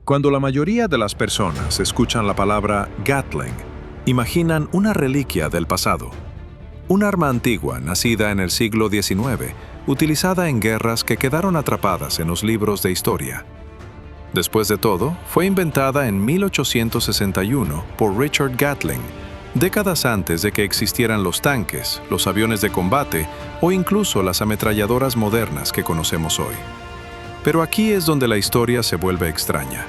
Cuando la mayoría de las personas escuchan la palabra Gatling, imaginan una reliquia del pasado. Un arma antigua nacida en el siglo XIX, utilizada en guerras que quedaron atrapadas en los libros de historia. Después de todo, fue inventada en 1861 por Richard Gatling, décadas antes de que existieran los tanques, los aviones de combate o incluso las ametralladoras modernas que conocemos hoy. Pero aquí es donde la historia se vuelve extraña.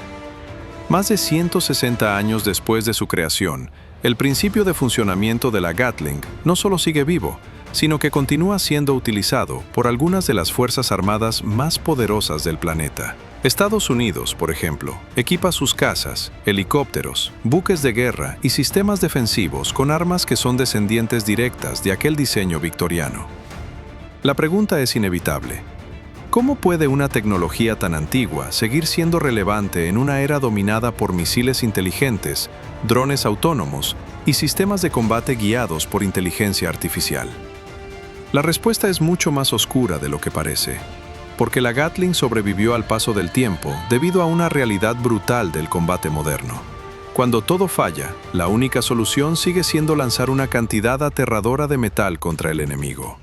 Más de 160 años después de su creación, el principio de funcionamiento de la Gatling no solo sigue vivo, sino que continúa siendo utilizado por algunas de las fuerzas armadas más poderosas del planeta. Estados Unidos, por ejemplo, equipa sus cazas, helicópteros, buques de guerra y sistemas defensivos con armas que son descendientes directas de aquel diseño victoriano. La pregunta es inevitable. ¿Cómo puede una tecnología tan antigua seguir siendo relevante en una era dominada por misiles inteligentes, drones autónomos y sistemas de combate guiados por inteligencia artificial? La respuesta es mucho más oscura de lo que parece, porque la Gatling sobrevivió al paso del tiempo debido a una realidad brutal del combate moderno. Cuando todo falla, la única solución sigue siendo lanzar una cantidad aterradora de metal contra el enemigo.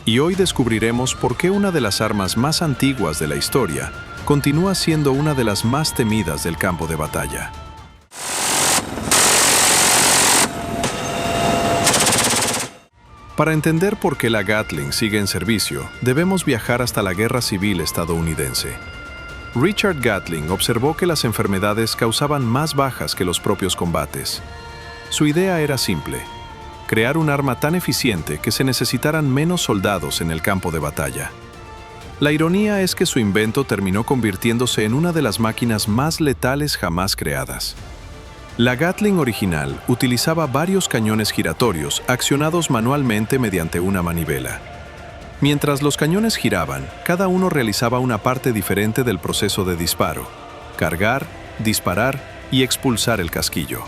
Y hoy descubriremos por qué una de las armas más antiguas de la historia continúa siendo una de las más temidas del campo de batalla. Para entender por qué la Gatling sigue en servicio, debemos viajar hasta la Guerra Civil estadounidense. Richard Gatling observó que las enfermedades causaban más bajas que los propios combates. Su idea era simple: crear un arma tan eficiente que se necesitaran menos soldados en el campo de batalla. La ironía es que su invento terminó convirtiéndose en una de las máquinas más letales jamás creadas. La Gatling original utilizaba varios cañones giratorios accionados manualmente mediante una manivela. Mientras los cañones giraban, cada uno realizaba una parte diferente del proceso de disparo: cargar, disparar y expulsar el casquillo.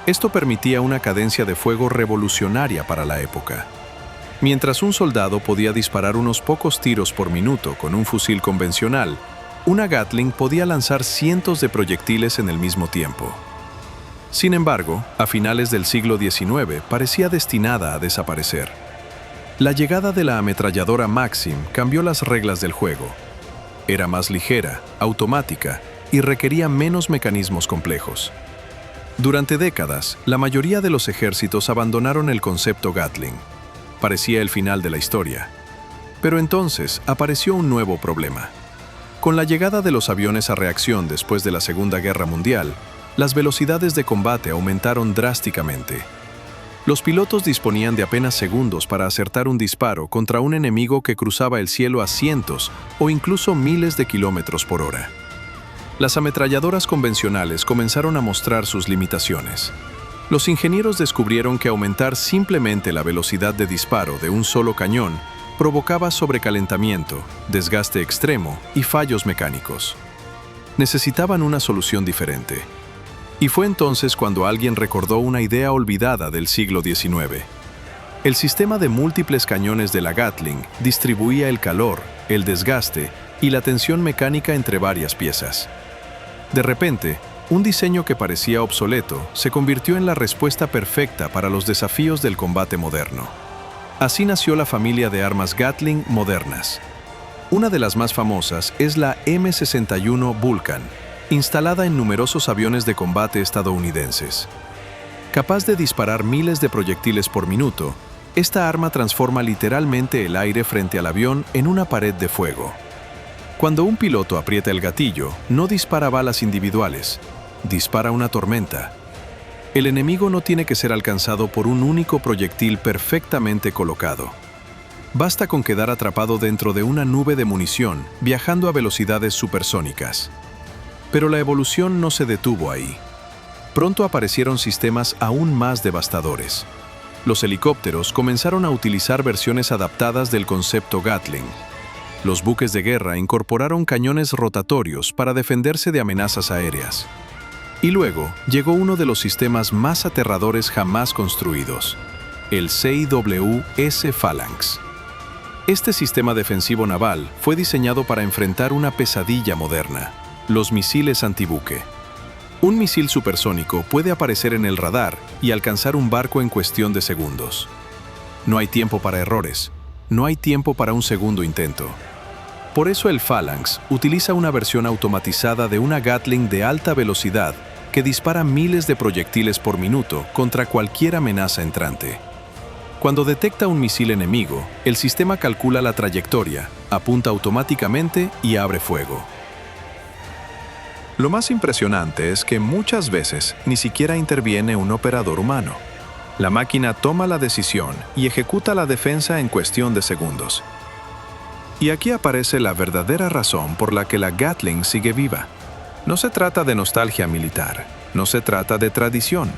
Esto permitía una cadencia de fuego revolucionaria para la época. Mientras un soldado podía disparar unos pocos tiros por minuto con un fusil convencional, una Gatling podía lanzar cientos de proyectiles en el mismo tiempo. Sin embargo, a finales del siglo XIX parecía destinada a desaparecer. La llegada de la ametralladora Maxim cambió las reglas del juego. Era más ligera, automática y requería menos mecanismos complejos. Durante décadas, la mayoría de los ejércitos abandonaron el concepto Gatling. Parecía el final de la historia. Pero entonces apareció un nuevo problema. Con la llegada de los aviones a reacción después de la Segunda Guerra Mundial, las velocidades de combate aumentaron drásticamente. Los pilotos disponían de apenas segundos para acertar un disparo contra un enemigo que cruzaba el cielo a cientos o incluso miles de kilómetros por hora. Las ametralladoras convencionales comenzaron a mostrar sus limitaciones. Los ingenieros descubrieron que aumentar simplemente la velocidad de disparo de un solo cañón provocaba sobrecalentamiento, desgaste extremo y fallos mecánicos. Necesitaban una solución diferente. Y fue entonces cuando alguien recordó una idea olvidada del siglo XIX. El sistema de múltiples cañones de la Gatling distribuía el calor, el desgaste y la tensión mecánica entre varias piezas. De repente, un diseño que parecía obsoleto se convirtió en la respuesta perfecta para los desafíos del combate moderno. Así nació la familia de armas Gatling modernas. Una de las más famosas es la M61 Vulcan, instalada en numerosos aviones de combate estadounidenses. Capaz de disparar miles de proyectiles por minuto, esta arma transforma literalmente el aire frente al avión en una pared de fuego. Cuando un piloto aprieta el gatillo, no dispara balas individuales, dispara una tormenta. El enemigo no tiene que ser alcanzado por un único proyectil perfectamente colocado. Basta con quedar atrapado dentro de una nube de munición, viajando a velocidades supersónicas. Pero la evolución no se detuvo ahí. Pronto aparecieron sistemas aún más devastadores. Los helicópteros comenzaron a utilizar versiones adaptadas del concepto Gatling. Los buques de guerra incorporaron cañones rotatorios para defenderse de amenazas aéreas. Y luego llegó uno de los sistemas más aterradores jamás construidos: el CIWS Phalanx. Este sistema defensivo naval fue diseñado para enfrentar una pesadilla moderna: Los misiles antibuque. Un misil supersónico puede aparecer en el radar y alcanzar un barco en cuestión de segundos. No hay tiempo para errores, no hay tiempo para un segundo intento. Por eso el Phalanx utiliza una versión automatizada de una Gatling de alta velocidad que dispara miles de proyectiles por minuto contra cualquier amenaza entrante. Cuando detecta un misil enemigo, el sistema calcula la trayectoria, apunta automáticamente y abre fuego. Lo más impresionante es que muchas veces ni siquiera interviene un operador humano. La máquina toma la decisión y ejecuta la defensa en cuestión de segundos. Y aquí aparece la verdadera razón por la que la Gatling sigue viva. No se trata de nostalgia militar, no se trata de tradición,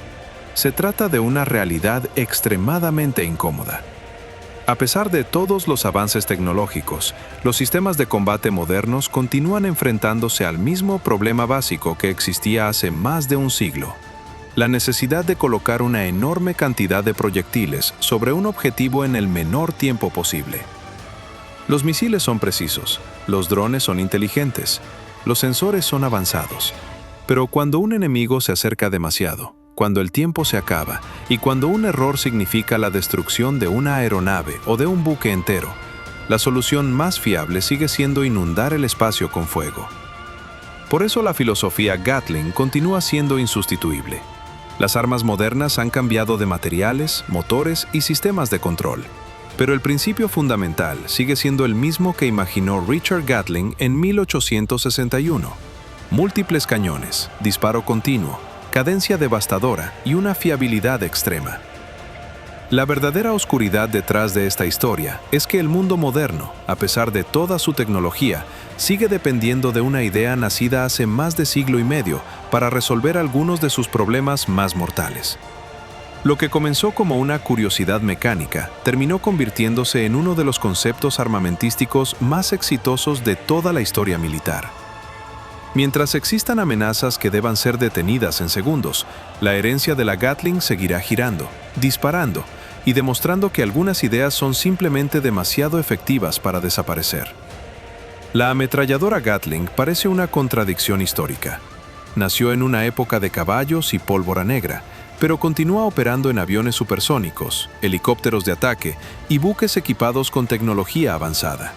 se trata de una realidad extremadamente incómoda. A pesar de todos los avances tecnológicos, los sistemas de combate modernos continúan enfrentándose al mismo problema básico que existía hace más de un siglo: la necesidad de colocar una enorme cantidad de proyectiles sobre un objetivo en el menor tiempo posible. Los misiles son precisos, los drones son inteligentes, los sensores son avanzados, pero cuando un enemigo se acerca demasiado, cuando el tiempo se acaba y cuando un error significa la destrucción de una aeronave o de un buque entero, la solución más fiable sigue siendo inundar el espacio con fuego. Por eso la filosofía Gatling continúa siendo insustituible. Las armas modernas han cambiado de materiales, motores y sistemas de control, pero el principio fundamental sigue siendo el mismo que imaginó Richard Gatling en 1861. Múltiples cañones, disparo continuo, cadencia devastadora y una fiabilidad extrema. La verdadera oscuridad detrás de esta historia es que el mundo moderno, a pesar de toda su tecnología, sigue dependiendo de una idea nacida hace más de siglo y medio para resolver algunos de sus problemas más mortales. Lo que comenzó como una curiosidad mecánica terminó convirtiéndose en uno de los conceptos armamentísticos más exitosos de toda la historia militar. Mientras existan amenazas que deban ser detenidas en segundos, la herencia de la Gatling seguirá girando, disparando y demostrando que algunas ideas son simplemente demasiado efectivas para desaparecer. La ametralladora Gatling parece una contradicción histórica. Nació en una época de caballos y pólvora negra, pero continúa operando en aviones supersónicos, helicópteros de ataque y buques equipados con tecnología avanzada.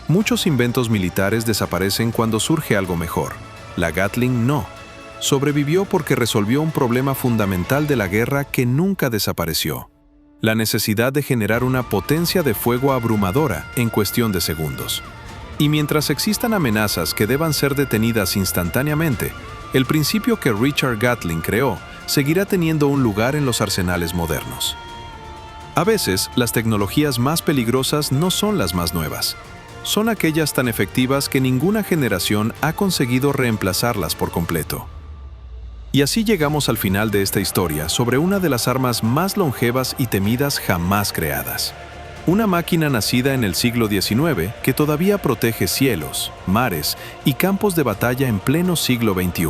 Muchos inventos militares desaparecen cuando surge algo mejor. La Gatling no. Sobrevivió porque resolvió un problema fundamental de la guerra que nunca desapareció: la necesidad de generar una potencia de fuego abrumadora en cuestión de segundos. Y mientras existan amenazas que deban ser detenidas instantáneamente, el principio que Richard Gatling creó seguirá teniendo un lugar en los arsenales modernos. A veces, las tecnologías más peligrosas no son las más nuevas. Son aquellas tan efectivas que ninguna generación ha conseguido reemplazarlas por completo. Y así llegamos al final de esta historia sobre una de las armas más longevas y temidas jamás creadas. Una máquina nacida en el siglo XIX que todavía protege cielos, mares y campos de batalla en pleno siglo XXI.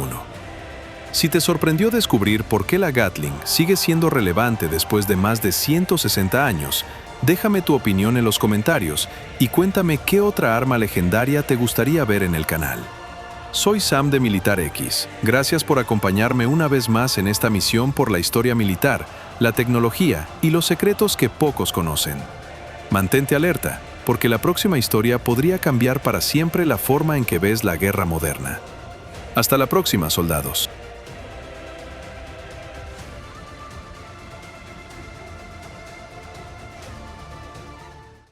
Si te sorprendió descubrir por qué la Gatling sigue siendo relevante después de más de 160 años, déjame tu opinión en los comentarios y cuéntame qué otra arma legendaria te gustaría ver en el canal. Soy Sam de Militar X. Gracias por acompañarme una vez más en esta misión por la historia militar, la tecnología y los secretos que pocos conocen. Mantente alerta, porque la próxima historia podría cambiar para siempre la forma en que ves la guerra moderna. Hasta la próxima, soldados.